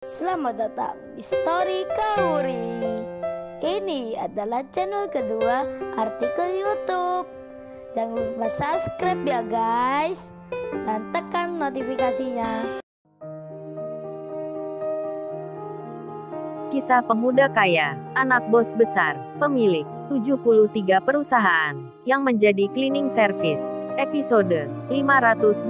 Selamat datang di Story Kauri. Ini adalah channel kedua artikel YouTube. Jangan lupa subscribe ya guys, dan tekan notifikasinya. Kisah pemuda kaya, anak bos besar, pemilik 73 perusahaan, yang menjadi cleaning service. Episode 508,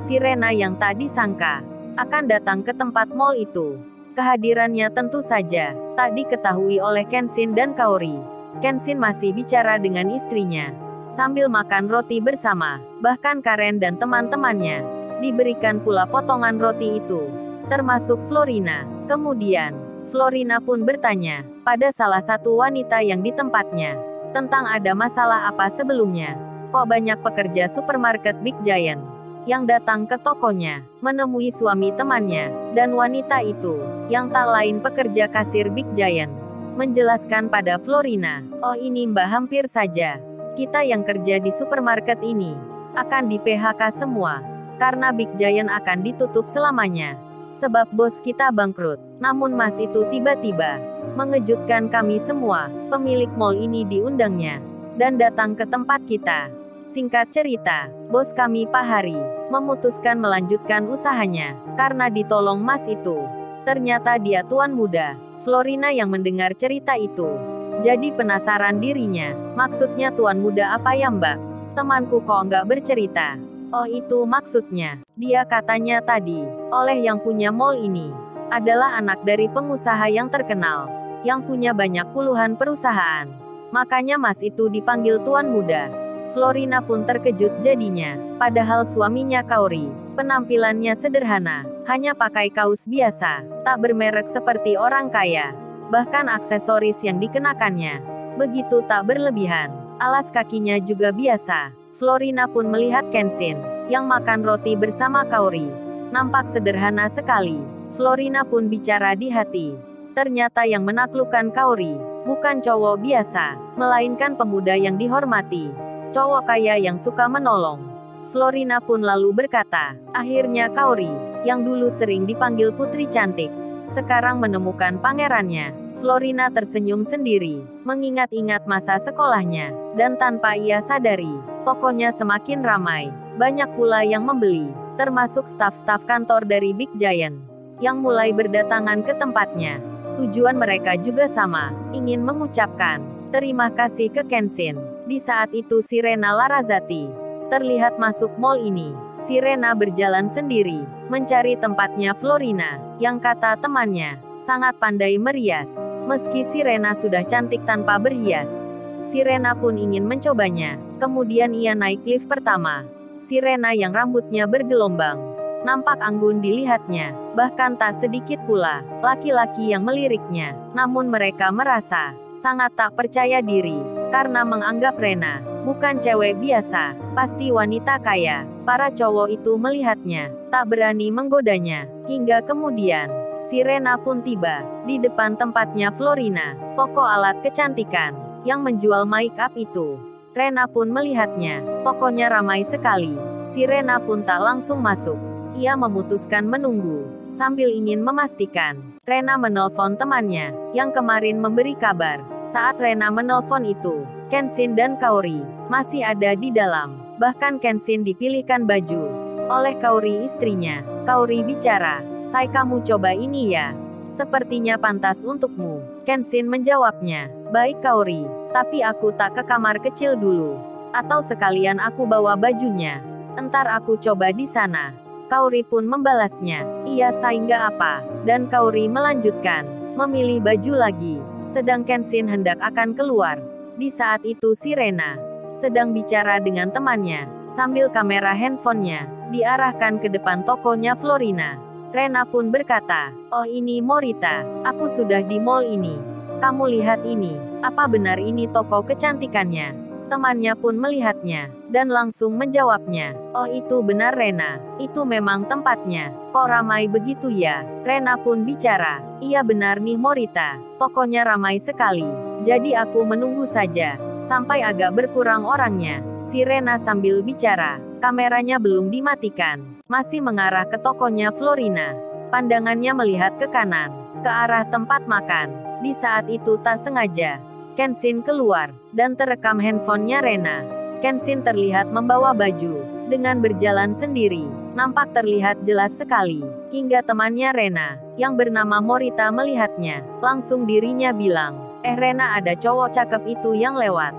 Sirena yang tak disangka akan datang ke tempat mall itu. Kehadirannya tentu saja tak diketahui oleh Kenshin dan Kaori. Kenshin masih bicara dengan istrinya sambil makan roti bersama. Bahkan Karen dan teman-temannya diberikan pula potongan roti itu, termasuk Florina. Kemudian Florina pun bertanya pada salah satu wanita yang di tempatnya tentang ada masalah apa sebelumnya. Kok banyak pekerja supermarket Big Giant yang datang ke tokonya, menemui suami temannya, dan wanita itu, yang tak lain pekerja kasir Big Giant, menjelaskan pada Florina, "Oh ini mbak, hampir saja kita yang kerja di supermarket ini akan di PHK semua, karena Big Giant akan ditutup selamanya, sebab bos kita bangkrut." Namun mas itu tiba-tiba mengejutkan kami semua. Pemilik mall ini diundangnya dan datang ke tempat kita. Singkat cerita, bos kami Pak Hari memutuskan melanjutkan usahanya karena ditolong mas itu. Ternyata dia tuan muda. Florina yang mendengar cerita itu jadi penasaran dirinya. Maksudnya tuan muda apa ya mbak? Temanku kok nggak bercerita. Oh itu maksudnya. Dia katanya tadi, oleh yang punya mall ini adalah anak dari pengusaha yang terkenal, yang punya banyak puluhan perusahaan. Makanya mas itu dipanggil tuan muda. Florina pun terkejut jadinya. Padahal suaminya Kaori penampilannya sederhana, hanya pakai kaos biasa, tak bermerek seperti orang kaya. Bahkan aksesoris yang dikenakannya begitu tak berlebihan. Alas kakinya juga biasa. Florina pun melihat Kenshin yang makan roti bersama Kaori. Nampak sederhana sekali. Florina pun bicara di hati. Ternyata yang menaklukkan Kaori bukan cowok biasa, melainkan pemuda yang dihormati. Cowok kaya yang suka menolong. Florina pun lalu berkata, akhirnya Kaori, yang dulu sering dipanggil putri cantik, sekarang menemukan pangerannya. Florina tersenyum sendiri, mengingat-ingat masa sekolahnya, dan tanpa ia sadari, tokonya semakin ramai. Banyak pula yang membeli, termasuk staf-staf kantor dari Big Giant, yang mulai berdatangan ke tempatnya. Tujuan mereka juga sama, ingin mengucapkan terima kasih ke Kenshin. Di saat itu Sirena Larrazati terlihat masuk mall ini. Sirena berjalan sendiri, mencari tempatnya Florina, yang kata temannya, sangat pandai merias. Meski Sirena sudah cantik tanpa berhias, Sirena pun ingin mencobanya. Kemudian ia naik lift pertama. Sirena yang rambutnya bergelombang nampak anggun dilihatnya. Bahkan tak sedikit pula laki-laki yang meliriknya. Namun mereka merasa sangat tak percaya diri, karena menganggap Rena bukan cewek biasa, pasti wanita kaya. Para cowok itu melihatnya, tak berani menggodanya. Hingga kemudian, Sirena pun tiba di depan tempatnya Florina, toko alat kecantikan yang menjual make up itu. Rena pun melihatnya, tokonya ramai sekali. Sirena pun tak langsung masuk. Ia memutuskan menunggu, sambil ingin memastikan. Rena menelpon temannya, yang kemarin memberi kabar. Saat Rena menelpon itu, Kenshin dan Kaori masih ada di dalam. Bahkan Kenshin dipilihkan baju oleh Kaori istrinya. Kaori bicara, "Say kamu coba ini ya. Sepertinya pantas untukmu." Kenshin menjawabnya, "Baik Kaori, tapi aku tak ke kamar kecil dulu. Atau sekalian aku bawa bajunya. Entar aku coba di sana." Kaori pun membalasnya, "Iya say nggak apa." Dan Kaori melanjutkan memilih baju lagi. Sedang Kenshin hendak akan keluar. Di saat itu Sirena sedang bicara dengan temannya, sambil kamera handphonenya diarahkan ke depan tokonya Florina. Rena pun berkata, "Oh ini Morita, aku sudah di mall ini. Kamu lihat ini, apa benar ini toko kecantikannya?" Temannya pun melihatnya, dan langsung menjawabnya, "Oh itu benar Rena, itu memang tempatnya. Kok ramai begitu ya?" Rena pun bicara, "Iya benar nih Morita, tokonya ramai sekali. Jadi aku menunggu saja, sampai agak berkurang orangnya." Si Rena sambil bicara, kameranya belum dimatikan, masih mengarah ke tokonya Florina. Pandangannya melihat ke kanan, ke arah tempat makan. Di saat itu tak sengaja, Kenshin keluar, dan terekam handphonenya Rena. Kenshin terlihat membawa baju, dengan berjalan sendiri, nampak terlihat jelas sekali. Hingga temannya Rena, yang bernama Morita melihatnya, langsung dirinya bilang, Rena, ada cowok cakep itu yang lewat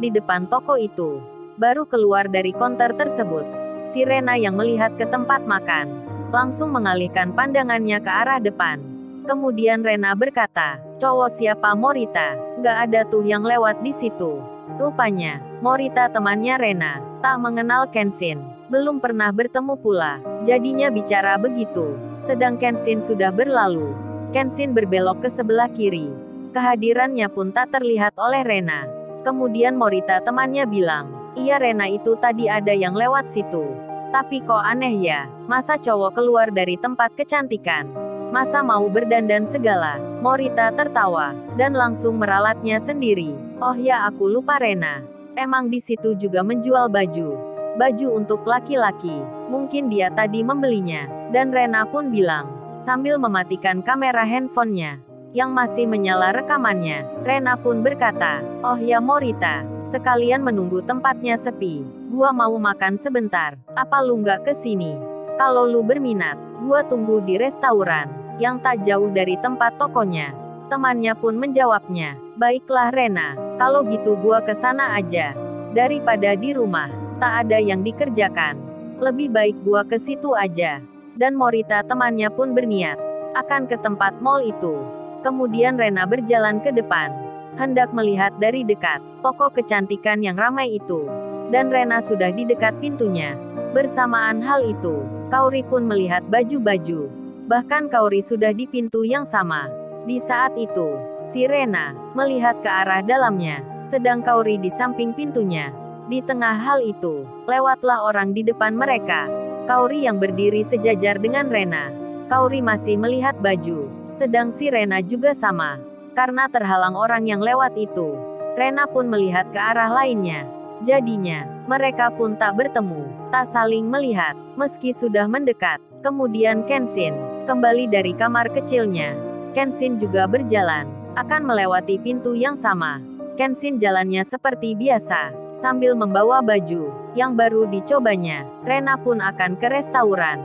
di depan toko itu. Baru keluar dari konter tersebut, si Rena yang melihat ke tempat makan, langsung mengalihkan pandangannya ke arah depan. Kemudian Rena berkata, cowok siapa Morita? Nggak ada tuh yang lewat di situ. Rupanya, Morita temannya Rena, tak mengenal Kenshin. Belum pernah bertemu pula, jadinya bicara begitu. Sedang Kenshin sudah berlalu. Kenshin berbelok ke sebelah kiri. Kehadirannya pun tak terlihat oleh Rena. Kemudian Morita temannya bilang, iya Rena itu tadi ada yang lewat situ. Tapi kok aneh ya, masa cowok keluar dari tempat kecantikan? Masa mau berdandan segala? Morita tertawa, dan langsung meralatnya sendiri. Oh ya, aku lupa Rena. Emang di situ juga menjual baju. Baju untuk laki-laki. Mungkin dia tadi membelinya. Dan Rena pun bilang, sambil mematikan kamera handphonenya, yang masih menyala rekamannya. Rena pun berkata, oh ya Morita, sekalian menunggu tempatnya sepi. Gua mau makan sebentar. Apa lu nggak kesini? Kalau lu berminat, gua tunggu di restoran, yang tak jauh dari tempat tokonya. Temannya pun menjawabnya, baiklah Rena, kalau gitu gua ke sana aja. Daripada di rumah, tak ada yang dikerjakan. Lebih baik gua ke situ aja. Dan Morita temannya pun berniat, akan ke tempat mall itu. Kemudian Rena berjalan ke depan, hendak melihat dari dekat, toko kecantikan yang ramai itu. Dan Rena sudah di dekat pintunya. Bersamaan hal itu, Kaori pun melihat baju-baju. Bahkan Kaori sudah di pintu yang sama. Di saat itu, si Rena melihat ke arah dalamnya, sedang Kaori di samping pintunya. Di tengah hal itu, lewatlah orang di depan mereka. Kaori yang berdiri sejajar dengan Rena. Kaori masih melihat baju, sedang si Rena juga sama. Karena terhalang orang yang lewat itu, Rena pun melihat ke arah lainnya. Jadinya, mereka pun tak bertemu, tak saling melihat, meski sudah mendekat. Kemudian Kenshin kembali dari kamar kecilnya. Kenshin juga berjalan, akan melewati pintu yang sama. Kenshin jalannya seperti biasa, sambil membawa baju yang baru dicobanya. Rena pun akan ke restoran.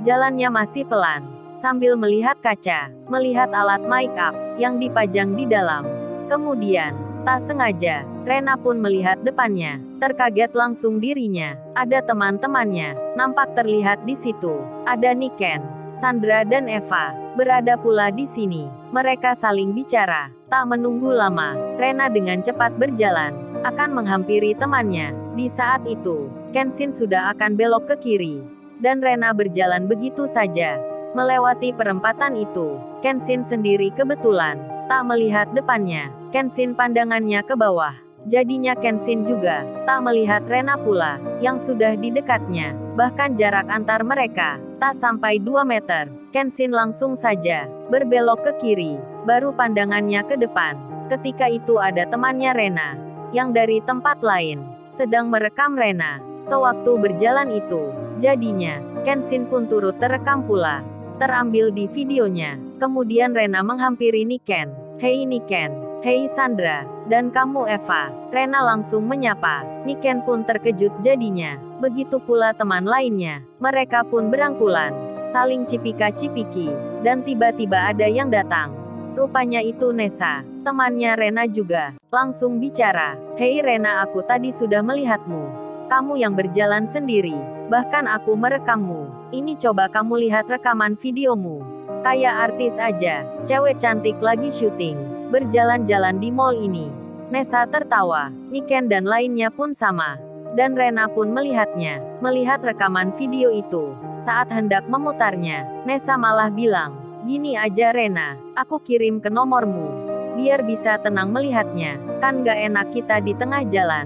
Jalannya masih pelan, sambil melihat kaca, melihat alat make up yang dipajang di dalam. Kemudian, tak sengaja, Rena pun melihat depannya. Terkaget langsung dirinya. Ada teman-temannya, nampak terlihat di situ. Ada Niken, Sandra dan Eva, berada pula di sini. Mereka saling bicara. Tak menunggu lama, Rena dengan cepat berjalan, akan menghampiri temannya. Di saat itu, Kenshin sudah akan belok ke kiri. Dan Rena berjalan begitu saja, melewati perempatan itu. Kenshin sendiri kebetulan tak melihat depannya. Kenshin pandangannya ke bawah. Jadinya Kenshin juga tak melihat Rena pula, yang sudah di dekatnya. Bahkan jarak antar mereka tak sampai 2 meter. Kenshin langsung saja berbelok ke kiri, baru pandangannya ke depan. Ketika itu ada temannya Rena, yang dari tempat lain, sedang merekam Rena. Sewaktu berjalan itu, jadinya, Kenshin pun turut terekam pula. Terambil di videonya. Kemudian Rena menghampiri Niken. Hei Niken. Hei Sandra, dan kamu Eva. Rena langsung menyapa. Niken pun terkejut jadinya. Begitu pula teman lainnya. Mereka pun berangkulan, saling cipika-cipiki. Dan tiba-tiba ada yang datang. Rupanya itu Nessa, temannya Rena juga. Langsung bicara. Hei Rena, aku tadi sudah melihatmu. Kamu yang berjalan sendiri. Bahkan aku merekammu. Ini coba kamu lihat rekaman videomu. Kayak artis aja. Cewek cantik lagi syuting. Berjalan-jalan di mall ini. Nessa tertawa. Niken dan lainnya pun sama. Dan Rena pun melihatnya. Melihat rekaman video itu. Saat hendak memutarnya, Nessa malah bilang, gini aja Rena, aku kirim ke nomormu. Biar bisa tenang melihatnya. Kan gak enak kita di tengah jalan.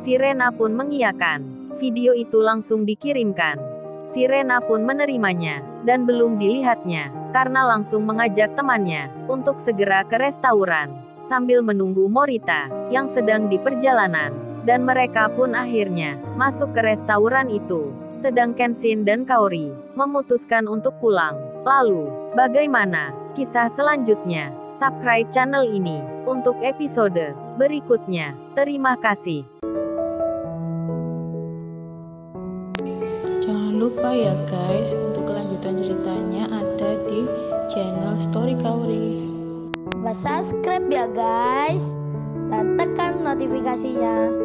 Si Rena pun mengiyakan. Video itu langsung dikirimkan. Si Rena pun menerimanya. Dan belum dilihatnya. Karena langsung mengajak temannya untuk segera ke restoran, sambil menunggu Morita yang sedang di perjalanan. Dan mereka pun akhirnya masuk ke restoran itu. Sedang Kenshin dan Kaori memutuskan untuk pulang. Lalu, bagaimana kisah selanjutnya? Subscribe channel ini untuk episode berikutnya. Terima kasih. Jangan lupa ya guys, untuk kelanjutan ceritanya ada di channel Story Kauri. Subscribe ya guys, dan tekan notifikasinya